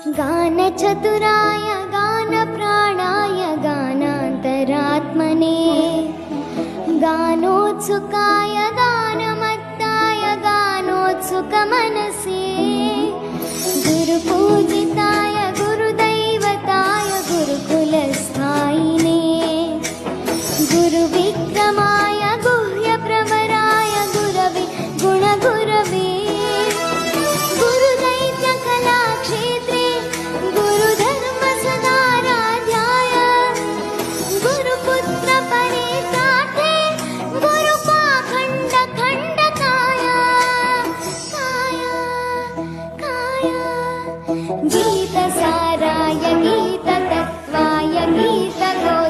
गानचतुराय गानप्राणाय गानान्तरात्मने गानोत्सुकाय गानमत्ताय गानोत्सुकमनसे गुरुपूजिताय गुरुदैवताय गुरुकुलस्थायिने गुरुविक्रमाय गुह्यप्रवराय गुरवे गुणगुरवे गुरुदैत्यकलाक्षेत्रे गुरुधर्मसदाराध्याय गुरुपुत्रपरित्रार्थे गुरुपाखण्डखण्डकाय काय गीतसाराय गीततत्त्वाय गीतगो